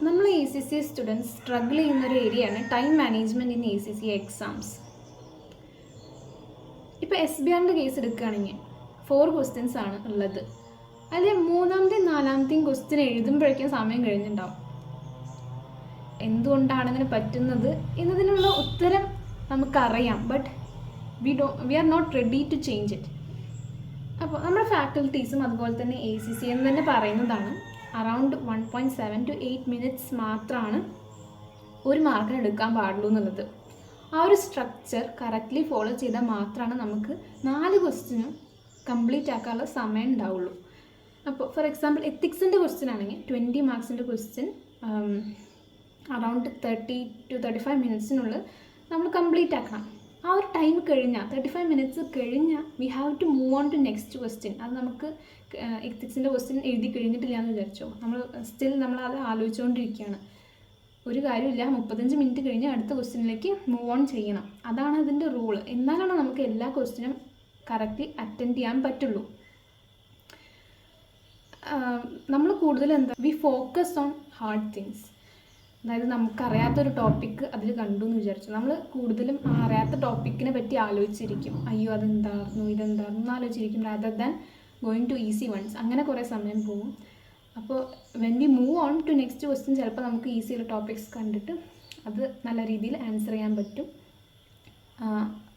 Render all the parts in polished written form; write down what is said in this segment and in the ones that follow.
നമ്മൾ ACC students struggle ചെയ്യുന്നൊരു ഏരിയയാണ് time management in ACC exams. ഇപ്പോൾ SBRൻ്റെ കേസ് എടുക്കുകയാണെങ്കിൽ 4 ക്വസ്റ്റ്യൻസ് ആണ് ഉള്ളത്. അതിൽ മൂന്നാമത്തെയും നാലാമത്തെയും ക്വസ്റ്റ്യൻ എഴുതുമ്പോഴേക്കും സമയം കഴിഞ്ഞിട്ടുണ്ടാവും. എന്തുകൊണ്ടാണ് അങ്ങനെ പറ്റുന്നത് എന്നതിനുള്ള ഉത്തരം നമുക്കറിയാം, but we are not ready to change it. അപ്പോൾ നമ്മുടെ ഫാക്കൽറ്റീസും അതുപോലെ തന്നെ ACC എന്ന് തന്നെ പറയുന്നതാണ് അറൗണ്ട് 1.7 to 8 മിനിറ്റ്സ് മാത്രമാണ് ഒരു മാർക്കിന് എടുക്കാൻ പാടുള്ളൂ എന്നുള്ളത്. ആ ഒരു സ്ട്രക്ചർ കറക്റ്റ്ലി ഫോളോ ചെയ്താൽ മാത്രമാണ് നമുക്ക് 4 ക്വസ്റ്റ്യനും കംപ്ലീറ്റ് ആക്കാനുള്ള സമയം ഉണ്ടാവുള്ളൂ. അപ്പോൾ ഫോർ എക്സാമ്പിൾ എത്തിക്സിൻ്റെ ക്വസ്റ്റ്യൻ ആണെങ്കിൽ 20 മാർക്സിൻ്റെ ക്വസ്റ്റ്യൻ അറൗണ്ട് 30 to 35 മിനിറ്റ്സിനുള്ളിൽ നമ്മൾ കംപ്ലീറ്റ് ആക്കണം. ആ ഒരു ടൈം കഴിഞ്ഞാൽ 35 മിനിറ്റ്സ് കഴിഞ്ഞാൽ we have to move on to next question. അത് നമുക്ക് എത്തിക്സിൻ്റെ ക്വസ്റ്റ്യൻ എഴുതി കഴിഞ്ഞിട്ടില്ല എന്ന് വിചാരിച്ചോ, നമ്മളത് ആലോചിച്ചുകൊണ്ടിരിക്കുകയാണ്. ഒരു കാര്യമില്ല, 35 മിനിറ്റ് കഴിഞ്ഞ് അടുത്ത ക്വസ്റ്റ്യനിലേക്ക് മൂവ് ഓൺ ചെയ്യണം. അതാണ് അതിൻ്റെ റൂള്. എന്നാലാണ് നമുക്ക് എല്ലാ ക്വസ്റ്റ്യനും കറക്റ്റ്ലി അറ്റൻഡ് ചെയ്യാൻ പറ്റുള്ളൂ. നമ്മൾ കൂടുതൽ we focus on hard things. അതായത് നമുക്കറിയാത്തൊരു ടോപ്പിക്ക് അതിൽ കണ്ടു എന്ന് വിചാരിച്ചു, നമ്മൾ കൂടുതലും അറിയാത്ത ടോപ്പിക്കിനെ പറ്റി ആലോചിച്ചിരിക്കും. അയ്യോ അതെന്തായിരുന്നു ഇതെന്തായിരുന്നു എന്ന് ആലോചിച്ചിരിക്കും, rather than going to easy ones. അങ്ങനെ കുറേ സമയം പോകും. അപ്പോൾ when we move on to next question ചിലപ്പോൾ നമുക്ക് ഈസിയുള്ള ടോപ്പിക്സ് കണ്ടിട്ട് അത് നല്ല രീതിയിൽ ആൻസർ ചെയ്യാൻ പറ്റും.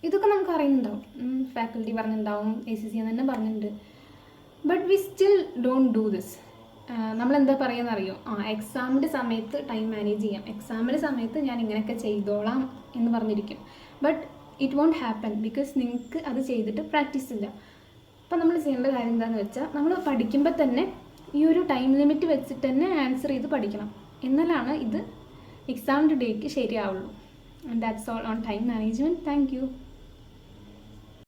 ഇതൊക്കെ നമുക്ക് അറിയുന്നുണ്ടാവും, ഫാക്കൽറ്റി പറഞ്ഞിട്ടുണ്ടാവും, ACC എന്ന് തന്നെ പറഞ്ഞിട്ടുണ്ട്. But we still don't do this. നമ്മളെന്താ പറയുക അറിയോ, എക്സാമിൻ്റെ സമയത്ത് ടൈം മാനേജ് ചെയ്യാം, എക്സാമിൻ്റെ സമയത്ത് ഞാൻ ഇങ്ങനെയൊക്കെ ചെയ്തോളാം എന്ന് പറഞ്ഞിരിക്കും. But it won't happen because നിങ്ങൾക്ക് അത് ചെയ്തിട്ട് പ്രാക്ടീസ് ഇല്ല. അപ്പോൾ നമ്മൾ ചെയ്യേണ്ട കാര്യം എന്താണെന്ന് വെച്ചാൽ നമ്മൾ പഠിക്കുമ്പോൾ തന്നെ ഈ ഒരു ടൈം ലിമിറ്റ് വെച്ചിട്ട് തന്നെ ആൻസർ ചെയ്ത് പഠിക്കണം. എന്നാലാണ് ഇത് എക്സാമിൻ്റെ ഡേക്ക് ശരിയാവുള്ളൂ. And that's all on time management. Thank U.